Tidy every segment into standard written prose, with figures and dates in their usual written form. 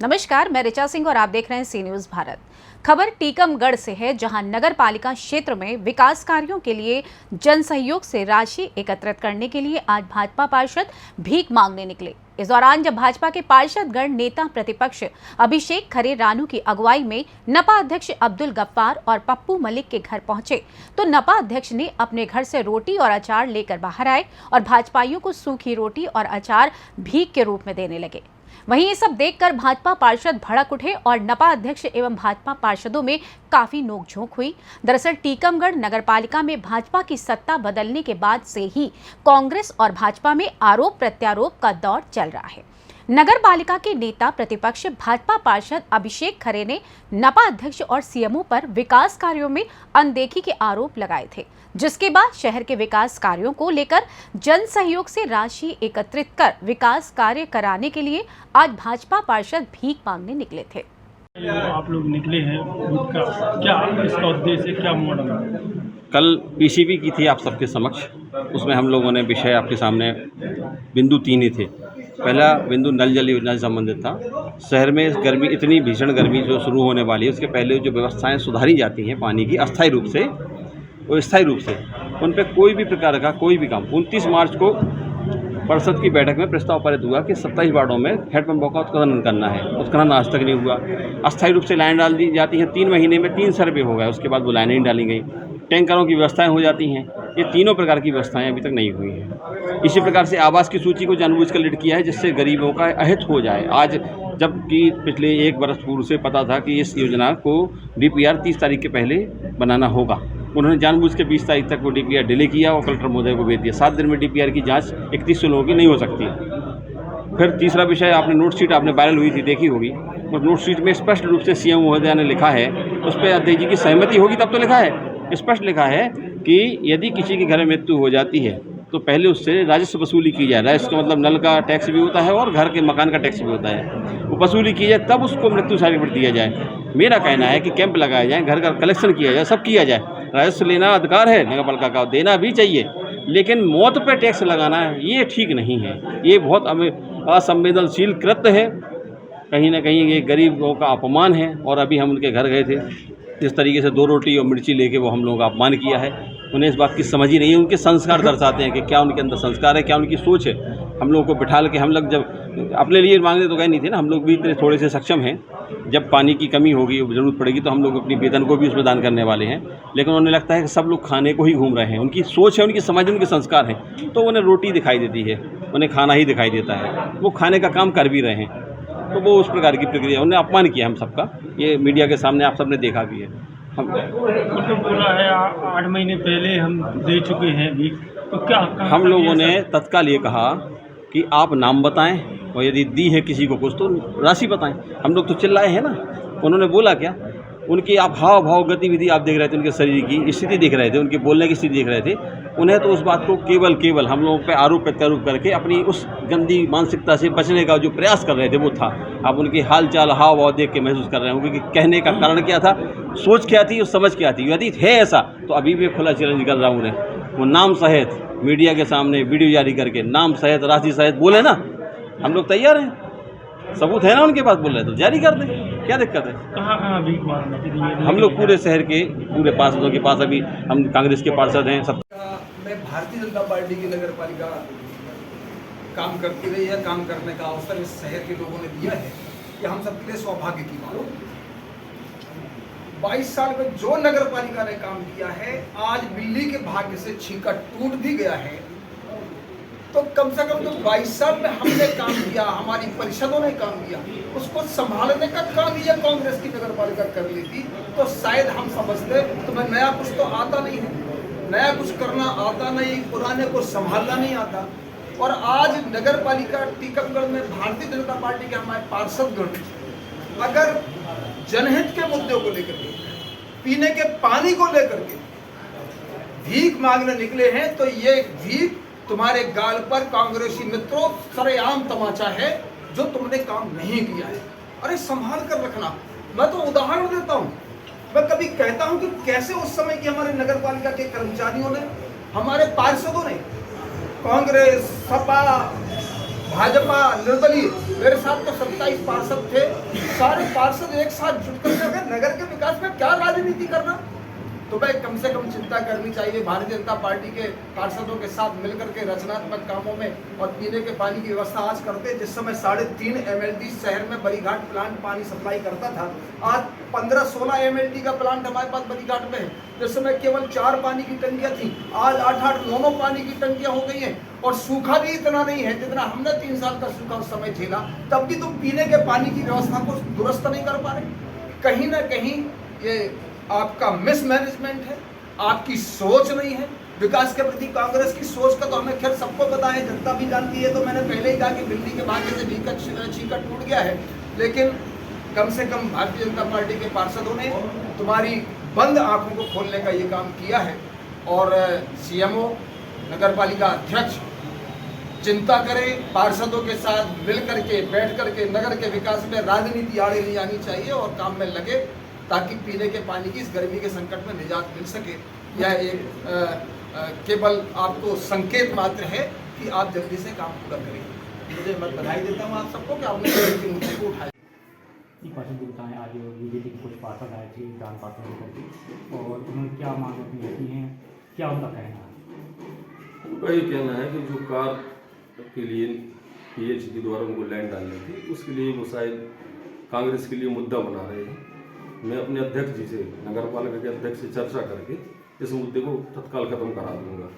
नमस्कार, मैं ऋचा सिंह और आप देख रहे हैं सी न्यूज भारत। खबर टीकमगढ़ से है, जहां नगर पालिका क्षेत्र में विकास कार्यों के लिए जन सहयोग से राशि एकत्रित करने के लिए आज भाजपा पार्षद भीख मांगने निकले। इस दौरान जब भाजपा के पार्षदगण नेता प्रतिपक्ष अभिषेक खरे रानू की अगुवाई में नपा अध्यक्ष अब्दुल गफ्फार और पप्पू मलिक के घर पहुंचे तो नपा अध्यक्ष ने अपने घर से रोटी और अचार लेकर बाहर आए और भाजपाइयों को सूखी रोटी और अचार भीख के रूप में देने लगे। वहीं ये सब देखकर भाजपा पार्षद भड़क उठे और नपा अध्यक्ष एवं भाजपा पार्षदों में काफी नोकझोंक हुई। दरअसल टीकमगढ़ नगरपालिका में भाजपा की सत्ता बदलने के बाद से ही कांग्रेस और भाजपा में आरोप प्रत्यारोप का दौर चल रहा है। नगर पालिका के नेता प्रतिपक्ष भाजपा पार्षद अभिषेक खरे ने नपा अध्यक्ष और सीएमओ पर विकास कार्यों में अनदेखी के आरोप लगाए थे, जिसके बाद शहर के विकास कार्यों को लेकर जन सहयोग से राशि एकत्रित कर विकास कार्य कराने के लिए आज भाजपा पार्षद भीख मांगने निकले थे। आप लोग निकले हैं, क्या इसका उद्देश्य, क्या मॉडल है? कल पीसीबी की थी आप सबके समक्ष, उसमें हम लोगों ने विषय आपके सामने बिंदु 3 ही थे। पहला बिंदु नल जल योजना से संबंधित था। शहर में गर्मी, इतनी भीषण गर्मी जो शुरू होने वाली है, उसके पहले जो व्यवस्थाएं सुधारी जाती हैं पानी की अस्थायी रूप से और स्थायी रूप से, उन पर कोई भी प्रकार का कोई भी काम 29 मार्च को परिषद की बैठक में प्रस्ताव पारित हुआ कि 27 वार्डों में हैंडपंपों का उत्खनन करना है। उत्खनन आज तक नहीं हुआ। अस्थायी रूप से लाइन डाल दी जाती हैं, 3 महीने में 3 सर्वे हो गए, उसके बाद वो लाइनें नहीं डाली गई। टैंकरों की व्यवस्थाएं हो जाती हैं, ये तीनों प्रकार की व्यवस्थाएं अभी तक नहीं हुई हैं। इसी प्रकार से आवास की सूची को जानबूझकर लिट किया है, जिससे गरीबों का अहित हो जाए। आज जबकि पिछले 1 वर्ष पूर्व से पता था कि इस योजना को डीपीआर 30 तारीख के पहले बनाना होगा, उन्होंने जानबूझ के 20 तारीख तक वो डीपीआर डिले किया और कलेक्टर महोदय को भेज दिया। 7 दिन में डीपीआर की जांच 31 लोगों की नहीं हो सकती। फिर तीसरा विषय, आपने नोट शीट आपने वायरल हुई थी, देखी होगी। उस नोट शीट में स्पष्ट रूप से सीएम महोदय ने लिखा है, उस पर अध्यक्ष जी की सहमति होगी तब तो लिखा है, स्पष्ट लिखा है कि यदि किसी के घर में मृत्यु हो जाती है तो पहले उससे राजस्व वसूली की जाए। राजस्व का मतलब नल का टैक्स भी होता है और घर के मकान का टैक्स भी होता है, वो वसूली की जाए, तब उसको मृत्यु सर्टिफिकेट दिया जाए। मेरा कहना है कि कैंप लगाए जाए, घर घर कलेक्शन किया जाए, सब किया जाए। राजस्व लेना अधिकार है नगर पालिका का, देना भी चाहिए, लेकिन मौत पर टैक्स लगाना है ये ठीक नहीं है। ये बहुत असंवेदनशील कृत्य है, कहीं ना कहीं ये गरीबों का अपमान है। और अभी हम उनके घर गए थे, इस तरीके से 2 रोटी और मिर्ची लेके वो हम लोगों का अपमान किया है। उन्हें इस बात की समझ ही नहीं है। उनके संस्कार दर्शाते हैं कि क्या उनके अंदर संस्कार है, क्या उनकी सोच है। हम लोगों को बिठा के, हम लोग जब अपने लिए मांगने तो गए नहीं थे ना, हम लोग भी इतने थोड़े से सक्षम हैं। जब पानी की कमी होगी, ज़रूरत पड़ेगी तो हम लोग अपनी वेतन को भी उसमें दान करने वाले हैं। लेकिन उन्हें लगता है कि सब लोग खाने को ही घूम रहे हैं। उनकी सोच है, उनकी समझ, उनके संस्कार हैं, तो उन्हें रोटी दिखाई देती है, उन्हें खाना ही दिखाई देता है। वो खाने का काम कर भी रहे हैं, तो वो उस प्रकार की प्रक्रिया, उन्हें अपमान किया हम सबका। ये मीडिया के सामने आप सबने देखा भी है। हम तो बोला है 8 महीने पहले हम दे चुके हैं अभी, तो क्या हम लोगों ने तत्काल ये कहा कि आप नाम बताएं और यदि दी है किसी को कुछ तो राशि बताएं। हम लोग तो चिल्लाए हैं ना। उन्होंने बोला क्या, उनकी आप हाव भाव गतिविधि आप देख रहे थे, उनके शरीर की स्थिति देख रहे थे, उनके बोलने की स्थिति देख रहे थे। उन्हें तो उस बात को केवल हम लोगों पे आरोप प्रत्यारोप करके अपनी उस गंदी मानसिकता से बचने का जो प्रयास कर रहे थे वो था। आप उनकी हाल चाल हाव भाव देख के महसूस कर रहे होंगे कि कहने का कारण क्या था, सोच क्या थी और समझ क्या थी। यदि है ऐसा तो अभी भी खुला चैलेंज कर रहा हूँ उन्हें, वो नाम सहित मीडिया के सामने वीडियो जारी करके नाम सहित राशि सहित बोले ना, हम लोग तैयार हैं। सबूत है ना उनके पास, बोल रहे तो जारी कर दें, क्या दिक्कत है। कहाँ भीख मांगने के लिए? हम लोग पूरे शहर के पूरे पार्षदों के पास, अभी हम कांग्रेस के पार्षद हैं सब। मैं भारतीय जनता पार्टी की नगर पालिका काम करती रही है, काम करने का अवसर इस शहर के लोगों ने दिया है कि हम सबके लिए सौभाग्य की बात। 22 साल में जो नगर पालिका ने काम किया है, आज बिल्ली के भाग्य से छींका टूट भी गया है, तो कम से कम जो 22 साल में हमने काम किया, हमारी परिषदों ने काम किया, उसको संभालने का काम ये कांग्रेस की नगर पालिका कर ली थी। तो शायद हम समझते तुम्हें नया कुछ तो आता नहीं है, नया कुछ करना आता नहीं, पुराने को संभालना नहीं आता। और आज नगर पालिका टीकमगढ़ में भारतीय जनता पार्टी के हमारे पार्षदगण अगर जनहित के मुद्दों को लेकर के, पीने के पानी को लेकर के भीख मांगने निकले हैं, तो ये भीख तुम्हारे गाल पर कांग्रेसी मित्रों सरेआम तमाचा है जो तुमने काम नहीं किया है। अरे संभाल कर रखना। मैं तो उदाहरण देता हूं, मैं कभी कहता हूं कि कैसे उस समय की हमारे नगर पालिका के कर्मचारियों ने, हमारे पार्षदों ने, कांग्रेस, सपा, भाजपा निर्दलीय, मेरे साथ तो 27 पार्षद थे, सारे पार्षद एक साथ जुट कर अगर नगर के विकास में क्या राजनीति करना, तो भाई कम से कम चिंता करनी चाहिए। भारतीय जनता पार्टी के पार्षदों के साथ मिलकर के रचनात्मक कामों में और पीने के पानी की व्यवस्था आज करते हैं। जिस समय 3.5 MLD शहर में बरीघाट प्लांट पानी सप्लाई करता था, आज 15-16 MLD का प्लांट हमारे पास बरीघाट में है। जिस समय केवल 4 पानी की टंकियां थी, आज 8-8 9 पानी की टंकियां हो गई हैं। और सूखा भी इतना नहीं है जितना हमने 3 साल का सूखा उस समय झेला, तब भी तुम पीने के पानी की व्यवस्था को दुरुस्त नहीं कर पा रहे। कहीं ना कहीं ये आपका मिसमैनेजमेंट है, आपकी सोच नहीं है विकास के प्रति। कांग्रेस की सोच का तो हमें खैर सबको पता है, जनता भी जानती है। तो मैंने पहले ही कहा कि बिल्ली के भाग्य से चीकट टूट गया है, लेकिन कम से कम भारतीय जनता पार्टी के पार्षदों ने तुम्हारी बंद आंखों को खोलने का ये काम किया है। और CMO, नगर पालिका अध्यक्ष चिंता करें, पार्षदों के साथ मिल करके बैठ करके नगर के विकास में राजनीति आड़े नहीं आनी चाहिए और काम में लगे, ताकि पीने के पानी की इस गर्मी के संकट में निजात मिल सके। यह एक केवल आपको संकेत मात्र है कि आप जल्दी से काम पूरा करें। मुझे मैं बधाई देता हूँ आप सबको कि आपने इस मुद्दे को उठाया। पार्षद जी बताएं, आज बीजेपी के कुछ पार्षद आए थे दान पात्र होकर, और उन्होंने क्या मांग अपनी रखी हैं, क्या उनका कहना है? उनका ये कहना है कि जो कार के लिए PH के द्वारा उनको लैंड डालनी थी, उसके लिए वो शायद कांग्रेस के लिए मुद्दा बना रहे हैं। मैं अपने अध्यक्ष जी से, नगर पालिका के अध्यक्ष से चर्चा करके इस मुद्दे को तत्काल खत्म करा दूंगा।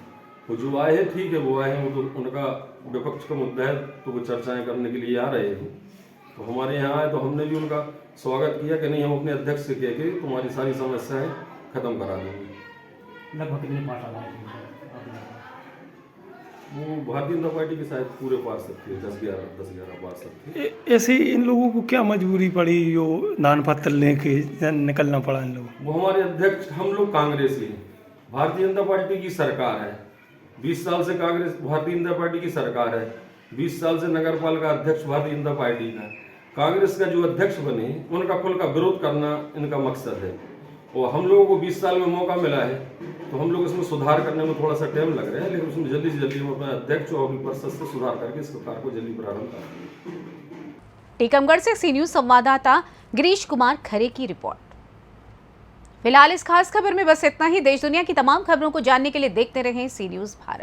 वो जो आए हैं ठीक है, वो आए हैं, वो तो उनका विपक्ष का मुद्दा है, तो वो चर्चाएं करने के लिए आ रहे हैं। तो हमारे यहाँ आए तो हमने भी उनका स्वागत किया कि नहीं, हम अपने अध्यक्ष से कह के तुम्हारी सारी समस्याएं खत्म करा देंगे। लगभग कितने पार्षद आए थे? वो भारतीय जनता पार्टी के शायद पूरे पार्षद थे, 10-11 पार्षद थे। ऐसे इन लोगों को क्या मजबूरी पड़ी जो दान पत्र लेके निकलना पड़ा इन लोगों? वो हमारे अध्यक्ष, हम लोग कांग्रेसी हैं, भारतीय जनता पार्टी की सरकार है, 20 साल से कांग्रेस भारतीय जनता पार्टी की सरकार है, 20 साल से नगर पालिका अध्यक्ष भारतीय जनता पार्टी का। कांग्रेस का जो अध्यक्ष बने उनका खुल का विरोध करना इनका मकसद है, और हम लोगों को 20 साल में मौका मिला है, तो हम लोग इसमें सुधार करने में थोड़ा सा टाइम लग रहा है, लेकिन उसमें जल्दी से जल्दी हम अपना अध्यक्ष और अपनी परिषद से सुधार करके इस कार्य को जल्दी प्रारंभ करेंगे। टीकमगढ़ से सी न्यूज संवाददाता गिरीश कुमार खरे की रिपोर्ट। फिलहाल इस खास खबर में बस इतना ही। देश दुनिया की तमाम खबरों को जानने के लिए देखते रहें सी न्यूज भारत।